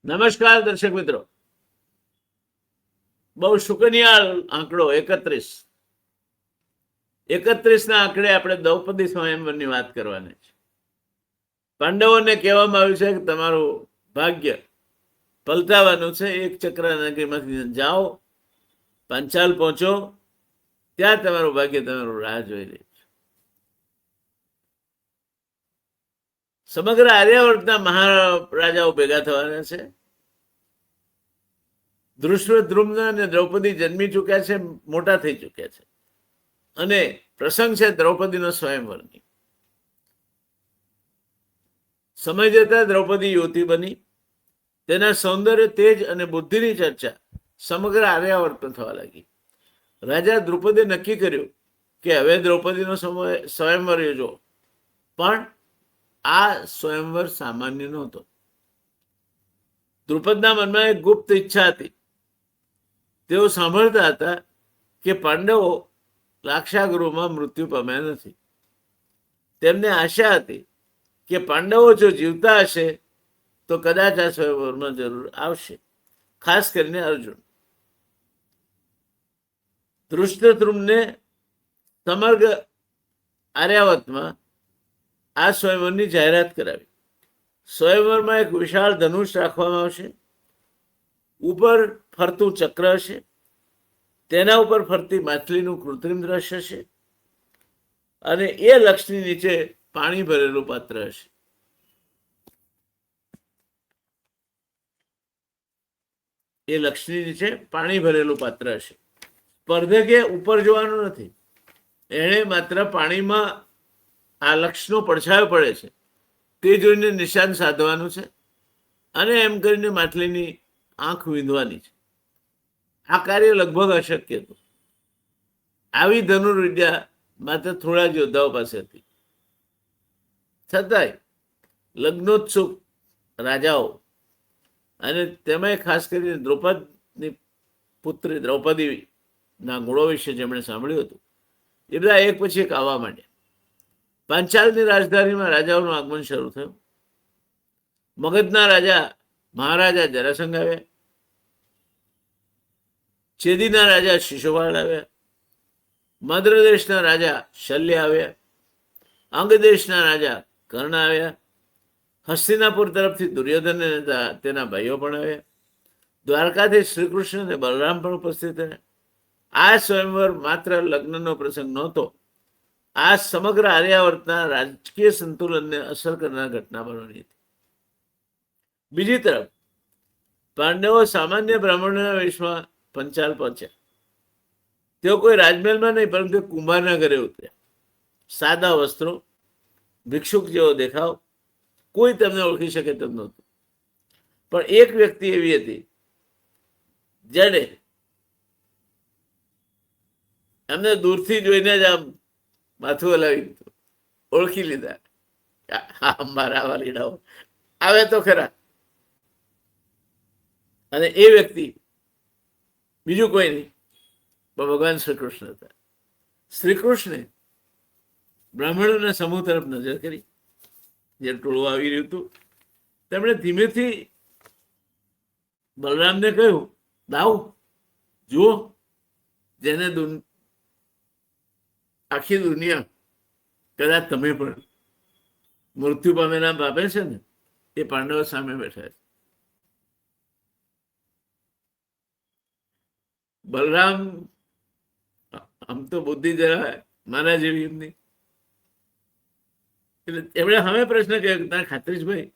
નમસ્કાર દર્શક મિત્રો, બહુ શુકનિયાળ આંકડો 31 ના આંકડે આપણે દ્રૌપદી સ્વયંવરની વાત કરવાની છે. પાંડવોને કહેવામાં આવ્યું છે કે તમારું ભાગ્ય પલટાવાનું છે. એક ચક્ર નગરીમાંથી જાઓ, પાંચાલ પહોંચો, ત્યાં તમારું ભાગ્ય તમારું રાહ જોઈ રહ્યું છે. સમગ્ર આર્યાવર્તના મહારાજાઓ ભેગા થવાના છે. ધૃષ્ટદ્યુમ્ન અને દ્રૌપદી જન્મી ચૂક્યા છે, મોટા થઈ ચૂક્યા છે, અને પ્રસંગ છે દ્રૌપદીનો સ્વયંવરની. સમય જતા દ્રૌપદી યુવતી બની. તેના સૌંદર્ય, તેજ અને બુદ્ધિની ચર્ચા સમગ્ર આર્યાવર્તમાં થવા લાગી. રાજા દ્રુપદે નક્કી કર્યું કે હવે દ્રૌપદીનો સ્વયંવર યોજો. પણ આ સ્વયંવર સામાન્ય નહોતો. દ્રુપદના મનમાં એક ગુપ્ત ઈચ્છા હતી. તેઓ સાંભળતા હતા કે પાંડવો લાક્ષાગૃહમાં મૃત્યુ પામ્યા નથી. તેમને આશા હતી કે પાંડવો જો જીવતા હશે તો કદાચ આ સ્વયંવરમાં જરૂર આવશે, ખાસ કરીને અર્જુન. ધૃષ્ટદ્યુમ્ને સમગ્ર આર્યાવતમાં આ સ્વયંવરની જાહેરાત કરાવી. સ્વયંવરમાં એક વિશાળ ધનુષ રાખવામાં આવશે. ઉપર ફરતું ચક્ર હશે. તેના ઉપર ફરતી માછલીનું કૃત્રિમ દ્રશ્ય છે, અને એ લક્ષની નીચે પાણી ભરેલું પાત્ર હશે. એ લક્ષની નીચે પાણી ભરેલું પાત્ર હશે. સ્પર્ધકે ઉપર જોવાનું નથી. એણે માત્ર પાણીમાં આ લક્ષનો પડછાયો પડે છે તે જોઈને નિશાન સાધવાનું છે, અને એમ કરીને માછલીની આંખ વીંધવાની છે. આ કાર્ય લગભગ અશક્ય હતું. આવી ધનુર્વિદ્યા માત્ર થોડા જ યોદ્ધાઓ પાસે હતી. છતાંય લગ્નોત્સુક રાજાઓ, અને તેમાં ખાસ કરીને દ્રૌપદની પુત્રી દ્રૌપદીના ગુણો વિશે જેમણે સાંભળ્યું હતું, એ બધા એક પછી એક આવવા માંડ્યા. પાંચાલની રાજધાનીમાં રાજાઓનું આગમન શરૂ થયું. મગધના રાજા મહારાજા જરાસંઘ આવ્યા. ચેદીના રાજા શિશુપાલ આવ્યા. મદ્ર દેશના રાજા શલ્ય આવ્યા. અંગ દેશના રાજા કર્ણ આવ્યા. હસ્તિનાપુર તરફથી દુર્યોધન અને તેના ભાઈઓ પણ આવ્યા. દ્વારકાથી શ્રી કૃષ્ણ અને બલરામ પણ ઉપસ્થિત રહ્યા. આ સ્વયંવર માત્ર લગ્નનો પ્રસંગ નહોતો. આ સમગ્ર આર્યાવર્તના રાજકીય સંતુલનને અસર કરનાર ઘટના બનવાની હતી. બીજી તરફ પાંડવો સામાન્ય બ્રાહ્મણના વેશમાં પંચાલ પહોંચ્યા. તેઓ કોઈ રાજમહેલમાં નહીં, પરંતુ કુંભારના ઘરે ઉતર્યા. સાદા વસ્ત્રો, ભિક્ષુક જેવો દેખાવ, કોઈ તેમને ઓળખી શકે તેમ નહોતું. પણ એક વ્યક્તિ એવી હતી જેને એમને દૂરથી જોઈને જ આમ માથું હલાવી દીધું, ઓળખી લીધા. હા, મારા વાલીડાઓ આવે તો ખરા. અને એ વ્યક્તિ બીજું કોઈ નહીં પણ ભગવાન શ્રી કૃષ્ણ હતા. શ્રી કૃષ્ણે બ્રાહ્મણોના સમૂહ તરફ નજર કરી. જે ટોળું આવી રહ્યું હતું, તેમણે ધીમેથી બલરામને કહ્યું, દાઉ જુઓ, જેને આખી દુનિયા, કદાચ તમે પણ મૃત્યુ પામેલા પામે છે ને, એ પાંડવો સામે બેઠા છે. બલરામ આમ તો બુદ્ધિ જરા મારા જેવી એમની, એટલે એમણે હવે પ્રશ્ન કર્યો, તારે ખાતરી જ ભાઈ?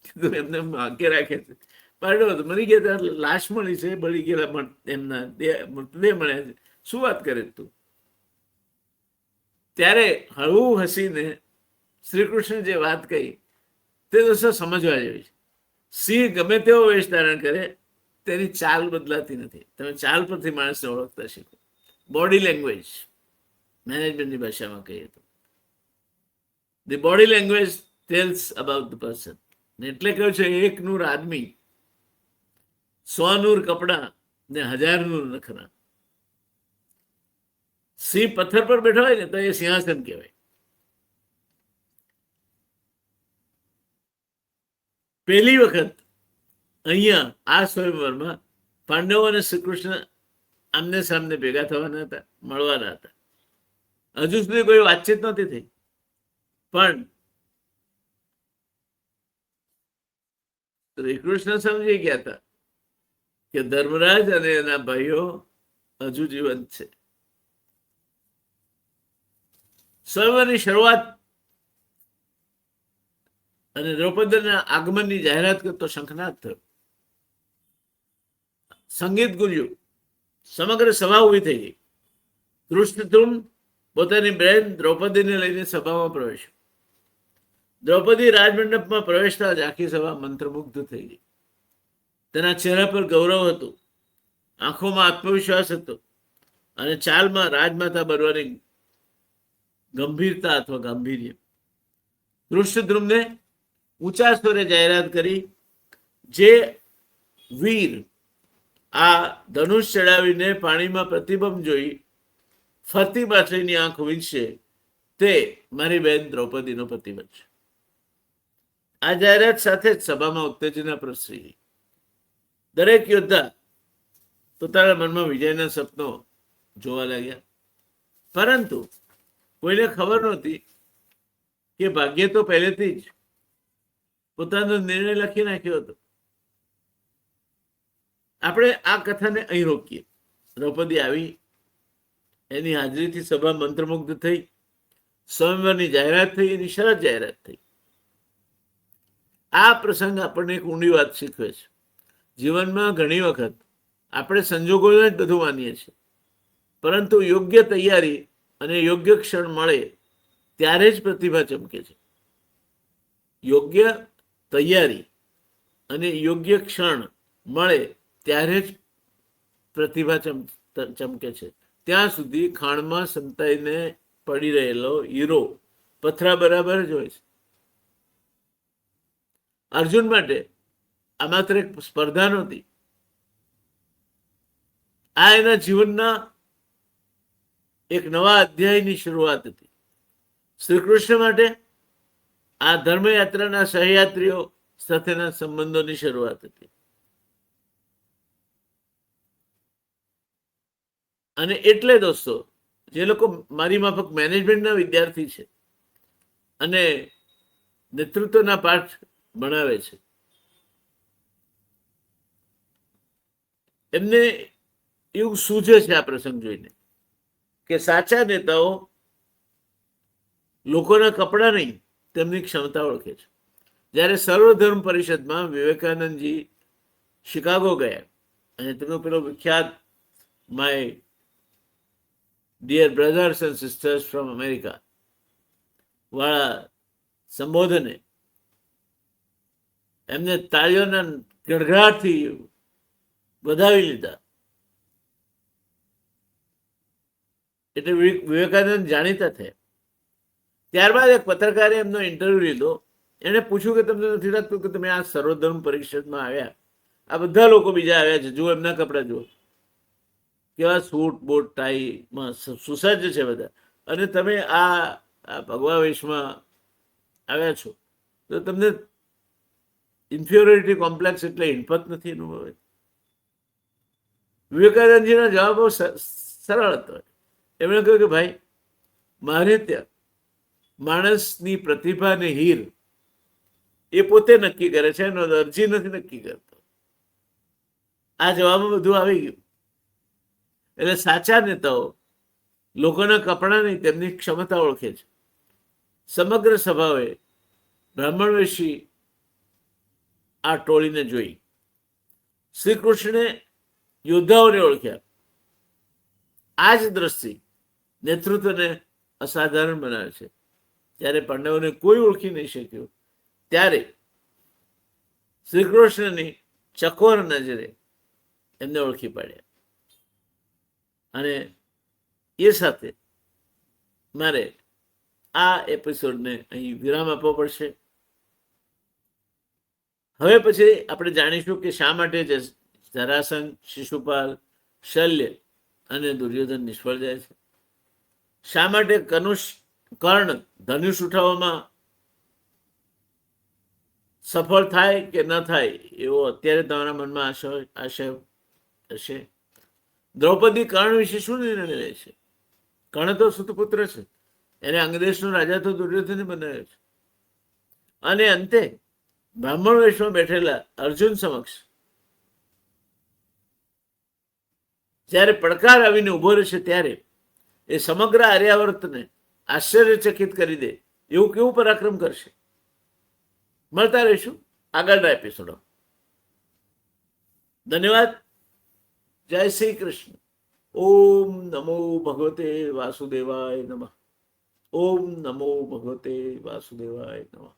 કીધું એમને ભાગ્ય રાખે છે. પાંડવો મરી ગયા ત્યારે લાશ મળી છે, બળી ગયેલા એમના મૃતદેહ મળ્યા છે, શું વાત કરે તું? ત્યારે હળવું હસીને શ્રી કૃષ્ણ જે વાત કહી તે દોસ્તો સમજવા જેવી છે. સિંહ ગમે તેવો વેશ ધારણ કરે, તેની ચાલ બદલાતી નથી. તમે ચાલ પરથી માણસને ઓળખતા શીખો. બોડી લેંગ્વેજ, મેનેજમેન્ટની ભાષામાં કહીએ તો, the body language tells about the person. એટલે કહ્યું છે, એક નૂર આદમી, 100 નૂર કપડા ને 1000 નૂર નખરા. સિંહ પથ્થર પર બેઠો હોય ને તો એ સિંહાસન કહેવાય. પહેલી વખત અહીંયા આ સ્વયંવરમાં પાંડવો અને શ્રી કૃષ્ણ આમને સામને ભેગા થવાના હતા, મળવાના હતા. હજુ સુધી કોઈ વાતચીત નહોતી થઈ, પણ શ્રી કૃષ્ણ સમજી ગયા હતા કે ધર્મરાજ અને એના ભાઈઓ હજુ જીવંત છે. સ્વયંવરની શરૂઆત અને દ્રૌપદીના આગમનની જાહેરાત કરતો શંખનાદ થયો. સંગીત ગુંજ્યું, સમગ્ર સભા ઉભી થઈ ગઈ. ધૃષ્ટદ્યુમ્ન પોતાની બહેન દ્રૌપદીને લઈને સભામાં પ્રવેશ્યો. દ્રૌપદી રાજમંડપમાં પ્રવેશતા જ આખી સભા મંત્રમુગ્ધ થઈ ગઈ. તેના ચહેરા પર ગૌરવ હતું, આંખોમાં આત્મવિશ્વાસ હતો અને ચાલમાં રાજમાતા બનવાની ગંભીરતા અથવા ગાંભીર્ય. ધૃષ્ટદ્યુમ્ને ઊંચા સ્વરે જાહેરાત કરી, જે વીર આ ધનુષ ચડાવીને પાણીમાં પ્રતિબંધ જોઈ ફરતી માછલીની આંખ વીંચશે તે મારી બહેન દ્રૌપદીનો પતિ બનશે. આ જાહેરાત સાથે જ સભામાં ઉત્તેજના પ્રસરી ગઈ. દરેક યોદ્ધા પોતાના મનમાં વિજયના સપનો જોવા લાગ્યા, પરંતુ કોઈને ખબર નહોતી કે ભાગ્ય તો પહેલેથી જ પોતાનો નિર્ણય લખી નાખ્યો હતો. આપણે આ કથાને અહીં રોકીએ. દ્રૌપદી આવી, એની હાજરીથી સભા મંત્રમુગ્ધ થઈ, સ્વયંવરની જાહેરાત થઈ, એની શરત જાહેરાત થઈ. આ પ્રસંગ આપણને એક ઊંડી વાત શીખવે છે. જીવનમાં ઘણી વખત આપણે સંજોગોને જ બધું માનીએ છીએ, પરંતુ યોગ્ય તૈયારી અને યોગ્ય ક્ષણ મળે ત્યારે જ પ્રતિભા ચમકે છે. યોગ્ય તૈયારી અને યોગ્ય ક્ષણ મળે ત્યારે જ પ્રતિભા ચમકે છે. ત્યાં સુધી ખાણમાં સંતાઈને પડી રહેલો હીરો પથરા બરાબર જ હોય છે. અર્જુન માટે આ માત્ર એક સ્પર્ધા નહોતી, આ એના જીવનના એક નવા અધ્યાયની શરૂઆત હતી. શ્રી કૃષ્ણ માટે આ ધર્મયાત્રાના સહયાત્રીઓ સાથેના સંબંધોની શરૂઆત હતી. અને એટલે દોસ્તો, જે લોકો મારી માફક મેનેજમેન્ટના વિદ્યાર્થી છે અને નેતૃત્વના પાઠ ભણાવે છે, એમને એવું સૂઝે છે આ પ્રસંગ જોઈને કે સાચા નેતાઓ લોકોના કપડા નહીં, તેમની ક્ષમતા ઓળખે છે. જ્યારે સર્વધર્મ પરિષદમાં વિવેકાનંદજી શિકાગો ગયા અને તેમનો પેલો વિખ્યાત my dear brothers and sisters from America વાળા સંબોધને એમને તાળીઓના ગડગડાટથી વધાવી લીધા. એટલે વિવેકાનંદ જાણીતા થયા. ત્યારબાદ એક પત્રકારે એમનો ઇન્ટરવ્યુ લીધો. એને પૂછ્યું કે તમને નથી લાગતું કે તમે આ સર્વધર્મ પરિષદમાં આવ્યા, આ બધા લોકો બીજા આવ્યા છે, જુઓ એમના કપડા જુઓ, કેવા સૂટ બોટ ટાઈમાં સુસજ્જ છે બધા, અને તમે આ ભગવા વેશમાં આવ્યા છો, તો તમને ઇન્ફિયોરિટી કોમ્પ્લેક્સ એટલે હિંમત નથી અનુભવે? વિવેકાનંદજીના જવાબો સરળ હતો. એમણે કહ્યું કે ભાઈ, મારે ત્યાં માણસની પ્રતિભા અને હીર એ પોતે નક્કી કરે છે, એનો દરજી નથી નક્કી કરતો. આ જવાબમાં બધું આવી ગયું. એટલે સાચા નેતાઓ લોકોના કપડા નહીં, તેમની ક્ષમતા ઓળખે છે. સમગ્ર સભાએ બ્રાહ્મણવેશી આ ટોળીને જોઈ. શ્રી કૃષ્ણે યોદ્ધાઓને ઓળખ્યા. આ જ દ્રષ્ટિ નેતૃત્વને અસાધારણ બનાવે છે. જ્યારે પાંડવોને કોઈ ઓળખી નહીં શક્યું, ત્યારે શ્રી કૃષ્ણની ચકોર નજરે એમને ઓળખી પાડ્યા. અને એ સાથે મારે આ એપિસોડને અહીં વિરામ આપવો પડશે. હવે પછી આપણે જાણીશું કે શા માટે જરાસંઘ, શિશુપાલ, શલ્ય અને દુર્યોધન નિષ્ફળ જાય છે. શા માટે કર્ણ ધનુષ ઉઠાવવામાં સફળ થાય કે ન થાય એવો અત્યારે તમારા મનમાં આશય હશે. દ્રૌપદી કર્ણ વિશે શું નિર્ણય લે છે? કર્ણ તો સુતપુત્ર છે, એને અંગદેશનો રાજા તો દુર્યોધને બનાવ્યો છે. અને અંતે બ્રાહ્મણ વેશમાં બેઠેલા અર્જુન સમક્ષ જ્યારે પડકાર આવીને ઉભો રહેશે ત્યારે એ સમગ્ર આર્યાવર્તને આશ્ચર્યચકિત કરી દે એવું કેવું પરાક્રમ કરશે. મળતા રહીશું આગળના એપિસોડો. ધન્યવાદ. જય શ્રી કૃષ્ણ. ઓમ નમો ભગવતે વાસુદેવાય નમઃ. ઓમ નમો ભગવતે વાસુદેવાય નમઃ.